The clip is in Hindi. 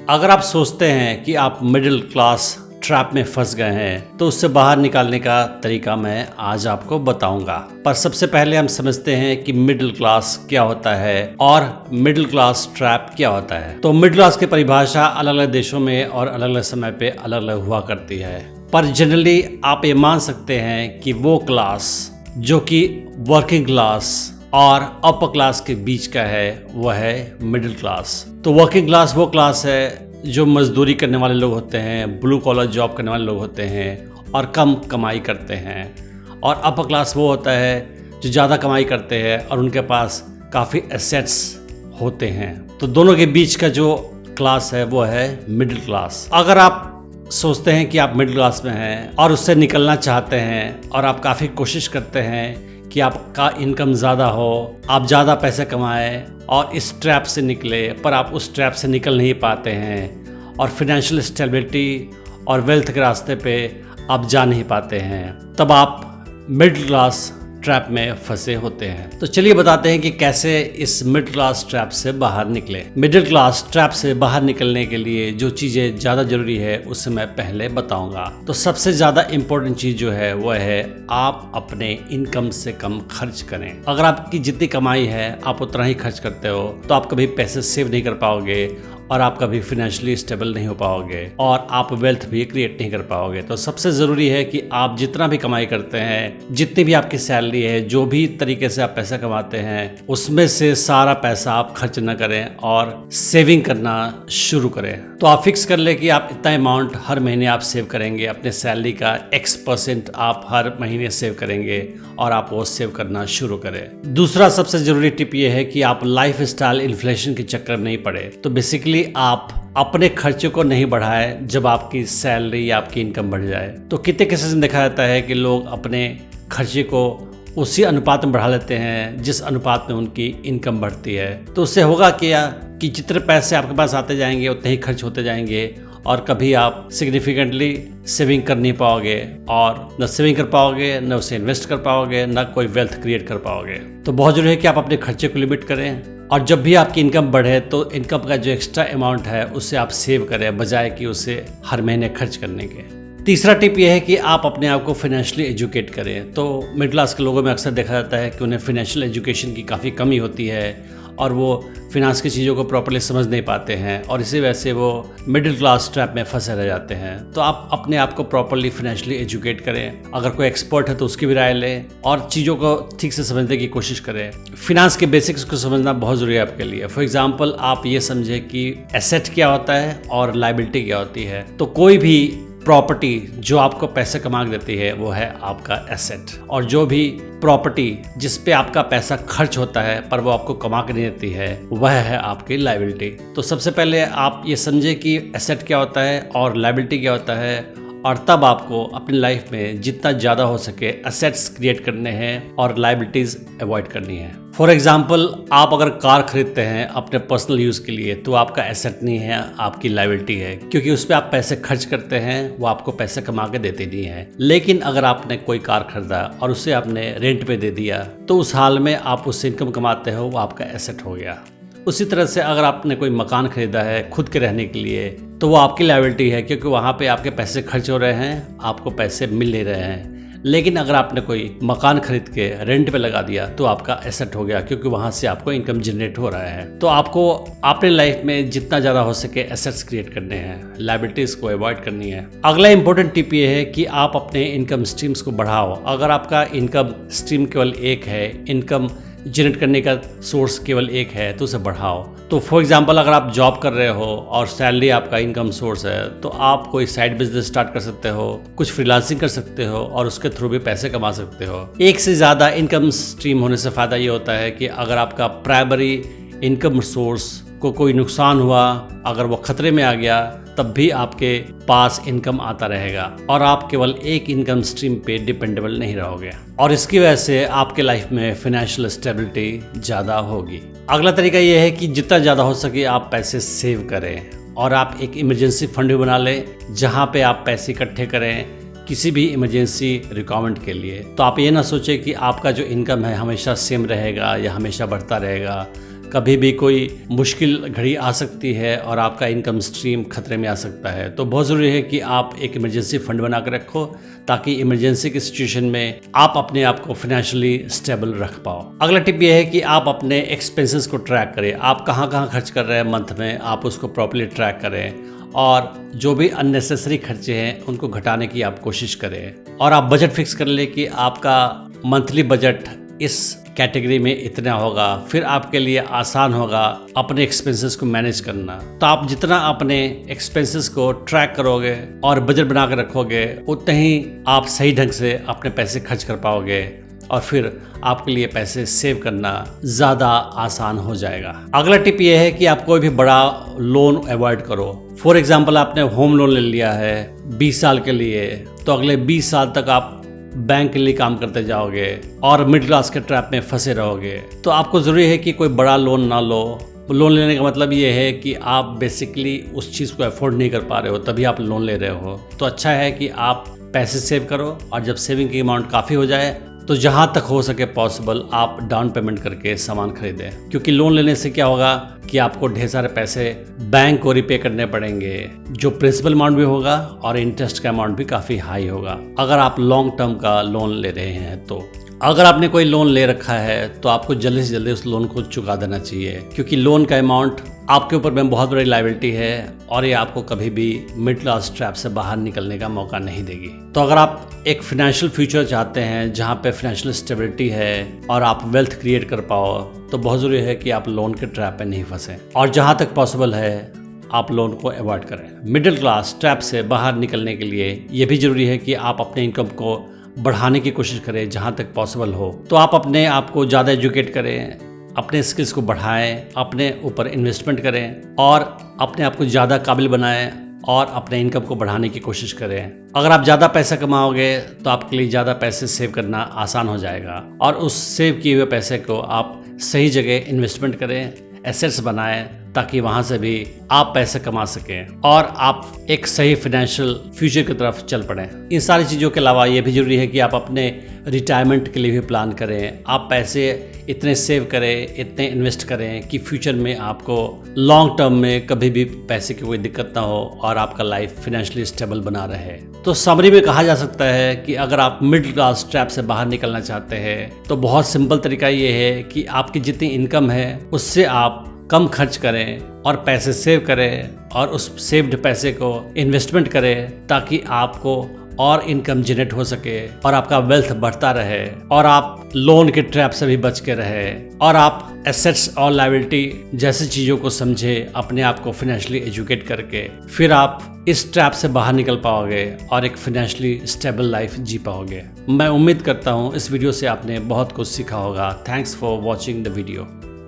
अगर आप सोचते हैं कि आप मिडिल क्लास ट्रैप में फंस गए हैं तो उससे बाहर निकालने का तरीका मैं आज आपको बताऊंगा। पर सबसे पहले हम समझते हैं कि मिडिल क्लास क्या होता है और मिडिल क्लास ट्रैप क्या होता है। तो मिडिल क्लास की परिभाषा अलग अलग देशों में और अलग अलग समय पे अलग अलग हुआ करती है, पर जनरली आप ये मान सकते हैं कि वो क्लास जो कि वर्किंग क्लास और अपर क्लास के बीच का है वह है मिडिल क्लास। तो वर्किंग क्लास वो क्लास है जो मजदूरी करने वाले लोग होते हैं, ब्लू कॉलर जॉब करने वाले लोग होते हैं और कम कमाई करते हैं। और अपर क्लास वो होता है जो ज़्यादा कमाई करते हैं और उनके पास काफ़ी एसेट्स होते हैं। तो दोनों के बीच का जो क्लास है वो है मिडिल क्लास। अगर आप सोचते हैं कि आप मिडिल क्लास में हैं और उससे निकलना चाहते हैं और आप काफ़ी कोशिश करते हैं कि आपका इनकम ज़्यादा हो, आप ज़्यादा पैसे कमाएं और इस ट्रैप से निकले, पर आप उस ट्रैप से निकल नहीं पाते हैं और फिनेंशियल स्टेबिलिटी और वेल्थ के रास्ते पे आप जा नहीं पाते हैं, तब आप मिडिल क्लास ट्रैप में फंसे होते हैं। तो चलिए बताते हैं कि कैसे इस मिडिल क्लास ट्रैप से बाहर निकले। मिडिल क्लास ट्रैप से बाहर निकलने के लिए जो चीज़ें ज़्यादा जरूरी है उससे मैं पहले बताऊंगा। तो सबसे ज़्यादा इम्पोर्टेंट चीज़ जो है वह है आप अपने इनकम से कम खर्च करें। अगर आपकी जितनी कमाई है आप उतना ही खर्च करते हो तो आप कभी पैसे सेव नहीं कर पाओगे और आप कभी फिनेंशियली स्टेबल नहीं हो पाओगे और आप वेल्थ भी क्रिएट नहीं कर पाओगे। तो सबसे ज़रूरी है कि आप जितना भी कमाई करते हैं, जितनी भी आपकी सैलरी है, जो भी तरीके से आप पैसा कमाते हैं, उसमें से सारा पैसा आप खर्च न करें और सेविंग करना शुरू करें। तो आप फिक्स कर ले कि आप इतना अमाउंट हर महीने आप सेव करेंगे, अपने सैलरी का X% आप हर महीने सेव करेंगे और आप वो सेव करना शुरू करें। दूसरा सबसे ज़रूरी टिप ये है कि आप लाइफ स्टाइल इन्फ्लेशन के चक्कर में नहीं पड़े। तो बेसिकली आप अपने खर्चे को नहीं बढ़ाएं जब आपकी सैलरी या आपकी इनकम बढ़ जाए। तो कितने केसेस में देखा जाता है कि लोग अपने खर्चे को उसी अनुपात में बढ़ा लेते हैं जिस अनुपात में उनकी इनकम बढ़ती है। तो उससे होगा क्या कि जितने पैसे आपके पास आते जाएंगे उतने ही खर्च होते जाएंगे और कभी आप सिग्निफिकेंटली सेविंग कर नहीं पाओगे और न सेविंग कर पाओगे, न उसे इन्वेस्ट कर पाओगे, न कोई वेल्थ क्रिएट कर पाओगे। तो बहुत जरूरी है कि आप अपने खर्चे को लिमिट करें और जब भी आपकी इनकम बढ़े तो इनकम का जो एक्स्ट्रा अमाउंट है उससे आप सेव करें बजाय कि उसे हर महीने खर्च करने के। तीसरा टिप यह है कि आप अपने आप को फाइनेंशियली एजुकेट करें। तो मिडिल क्लास के लोगों में अक्सर देखा जाता है कि उन्हें फाइनेंशियल एजुकेशन की काफ़ी कमी होती है और वो फिनांस की चीज़ों को प्रॉपर्ली समझ नहीं पाते हैं और इसी वजह से वो मिडिल क्लास ट्रैप में फंसे रह जाते हैं। तो आप अपने आप को प्रॉपर्ली फाइनेंशियली एजुकेट करें। अगर कोई एक्सपर्ट है तो उसकी भी राय लें और चीज़ों को ठीक से समझने की कोशिश करें। फिनांस के बेसिक्स को समझना बहुत ज़रूरी है आपके लिए। फॉर एग्जाम्पल आप ये समझें कि एसेट क्या होता है और लायबिलिटी क्या होती है। तो कोई भी प्रॉपर्टी जो आपको पैसे कमा के देती है वो है आपका एसेट और जो भी प्रॉपर्टी जिस पे आपका पैसा खर्च होता है पर वो आपको कमा के नहीं देती है वह है आपकी लायबिलिटी। तो सबसे पहले आप ये समझे कि एसेट क्या होता है और लायबिलिटी क्या होता है और तब आपको अपनी लाइफ में जितना ज़्यादा हो सके एसेट्स क्रिएट करने हैं और लायबिलिटीज़ अवॉइड करनी है। फॉर एग्जाम्पल आप अगर कार खरीदते हैं अपने पर्सनल यूज़ के लिए तो आपका एसेट नहीं है, आपकी लायबिलिटी है, क्योंकि उस पर आप पैसे खर्च करते हैं, वो आपको पैसे कमा के देते नहीं है। लेकिन अगर आपने कोई कार खरीदा और उसे आपने रेंट पे दे दिया तो उस हाल में आप उससे इनकम कमाते हो, वो आपका एसेट हो गया। उसी तरह से अगर आपने कोई मकान खरीदा है खुद के रहने के लिए तो वो आपकी लायबिलिटी है, क्योंकि वहाँ पे आपके पैसे खर्च हो रहे हैं, आपको पैसे मिल नहीं रहे हैं। लेकिन अगर आपने कोई मकान खरीद के रेंट पे लगा दिया तो आपका एसेट हो गया, क्योंकि वहाँ से आपको इनकम जनरेट हो रहा है। तो आपको अपने लाइफ में जितना ज़्यादा हो सके एसेट्स क्रिएट करने हैं, लायबिलिटीज़ को अवॉइड करनी है। अगला इंपॉर्टेंट टिप ये है कि आप अपने इनकम स्ट्रीम्स को बढ़ाओ। अगर आपका इनकम स्ट्रीम केवल एक है, इनकम जनरेट करने का सोर्स केवल एक है तो उसे बढ़ाओ। तो फॉर एग्जांपल अगर आप जॉब कर रहे हो और सैलरी आपका इनकम सोर्स है तो आप कोई साइड बिजनेस स्टार्ट कर सकते हो, कुछ फ्रीलांसिंग कर सकते हो और उसके थ्रू भी पैसे कमा सकते हो। एक से ज़्यादा इनकम स्ट्रीम होने से फ़ायदा ये होता है कि अगर आपका प्राइमरी इनकम सोर्स को कोई नुकसान हुआ, अगर वो खतरे में आ गया, तब भी आपके पास इनकम आता रहेगा और आप केवल एक इनकम स्ट्रीम पे डिपेंडेबल नहीं रहोगे और इसकी वजह से आपके लाइफ में फाइनेंशियल स्टेबिलिटी ज़्यादा होगी। अगला तरीका यह है कि जितना ज़्यादा हो सके आप पैसे सेव करें और आप एक इमरजेंसी फंड भी बना लें जहाँ पे आप पैसे इकट्ठे करें किसी भी इमरजेंसी रिक्वायरमेंट के लिए। तो आप ये ना सोचें कि आपका जो इनकम है हमेशा सेम रहेगा या हमेशा बढ़ता रहेगा। कभी भी कोई मुश्किल घड़ी आ सकती है और आपका इनकम स्ट्रीम खतरे में आ सकता है। तो बहुत ज़रूरी है कि आप एक इमरजेंसी फंड बना कर रखो, ताकि इमरजेंसी की सिचुएशन में आप अपने आप को फाइनेंशियली स्टेबल रख पाओ। अगला टिप यह है कि आप अपने एक्सपेंसेस को ट्रैक करें। आप कहाँ कहाँ खर्च कर रहे हैं मंथ में, आप उसको प्रॉपर्ली ट्रैक करें और जो भी अननेसेसरी खर्चे हैं उनको घटाने की आप कोशिश करें। और आप बजट फिक्स कर लें कि आपका मंथली बजट इस कैटेगरी में इतना होगा, फिर आपके लिए आसान होगा अपने एक्सपेंसेस को मैनेज करना। तो आप जितना अपने एक्सपेंसेस को ट्रैक करोगे और बजट बना कर रखोगे, उतना ही आप सही ढंग से अपने पैसे खर्च कर पाओगे और फिर आपके लिए पैसे सेव करना ज़्यादा आसान हो जाएगा। अगला टिप यह है कि आप कोई भी बड़ा लोन अवॉइड करो। फॉर एग्जाम्पल, आपने होम लोन ले लिया है 20 साल के लिए, तो अगले 20 साल तक आप बैंक के लिए काम करते जाओगे और मिडिल क्लास के ट्रैप में फंसे रहोगे। तो आपको ज़रूरी है कि कोई बड़ा लोन ना लो। लोन लेने का मतलब ये है कि आप बेसिकली उस चीज़ को अफोर्ड नहीं कर पा रहे हो, तभी आप लोन ले रहे हो। तो अच्छा है कि आप पैसे सेव करो और जब सेविंग की अमाउंट काफ़ी हो जाए तो जहाँ तक हो सके पॉसिबल आप डाउन पेमेंट करके सामान खरीदें, क्योंकि लोन लेने से क्या होगा कि आपको ढेर सारे पैसे बैंक को रिपे करने पड़ेंगे, जो प्रिंसिपल अमाउंट भी होगा और इंटरेस्ट का अमाउंट भी काफ़ी हाई होगा अगर आप लॉन्ग टर्म का लोन ले रहे हैं। तो अगर आपने कोई लोन ले रखा है तो आपको जल्दी से जल्दी उस लोन को चुका देना चाहिए, क्योंकि लोन का अमाउंट आपके ऊपर में बहुत बड़ी लायबिलिटी है और ये आपको कभी भी मिडिल क्लास ट्रैप से बाहर निकलने का मौका नहीं देगी। तो अगर आप एक फाइनेंशियल फ्यूचर चाहते हैं जहाँ पे फाइनेंशियल स्टेबिलिटी है और आप वेल्थ क्रिएट कर पाओ, तो बहुत ज़रूरी है कि आप लोन के ट्रैप में नहीं फंसें और जहाँ तक पॉसिबल है आप लोन को अवॉइड करें। मिडिल क्लास ट्रैप से बाहर निकलने के लिए ये भी ज़रूरी है कि आप अपने इनकम को बढ़ाने की कोशिश करें जहाँ तक पॉसिबल हो। तो आप अपने आप को ज़्यादा एजुकेट करें, अपने स्किल्स को बढ़ाएं, अपने ऊपर इन्वेस्टमेंट करें और अपने आप को ज़्यादा काबिल बनाएं और अपने इनकम को बढ़ाने की कोशिश करें। अगर आप ज़्यादा पैसा कमाओगे तो आपके लिए ज़्यादा पैसे सेव करना आसान हो जाएगा और उस सेव किए हुए पैसे को आप सही जगह इन्वेस्टमेंट करें, एसेट्स बनाएं, ताकि वहाँ से भी आप पैसे कमा सकें और आप एक सही फाइनेंशियल फ्यूचर की तरफ चल पड़ें। इन सारी चीज़ों के अलावा ये भी ज़रूरी है कि आप अपने रिटायरमेंट के लिए भी प्लान करें। आप पैसे इतने सेव करें, इतने इन्वेस्ट करें कि फ्यूचर में आपको लॉन्ग टर्म में कभी भी पैसे की कोई दिक्कत ना हो और आपका लाइफ फाइनेंशियली स्टेबल बना रहे। तो समरी में कहा जा सकता है कि अगर आप मिडिल क्लास ट्रैप से बाहर निकलना चाहते हैं तो बहुत सिंपल तरीका ये है कि आपकी जितनी इनकम है उससे आप कम खर्च करें और पैसे सेव करें और उस सेव्ड पैसे को इन्वेस्टमेंट करें, ताकि आपको और इनकम जनरेट हो सके और आपका वेल्थ बढ़ता रहे और आप लोन के ट्रैप से भी बच के रहे और आप एसेट्स और लायबिलिटी जैसी चीज़ों को समझे, अपने आप को फाइनेंशियली एजुकेट करके फिर आप इस ट्रैप से बाहर निकल पाओगे और एक फाइनेंशियली स्टेबल लाइफ जी पाओगे। मैं उम्मीद करता हूँ इस वीडियो से आपने बहुत कुछ सीखा होगा। Thanks for watching the video.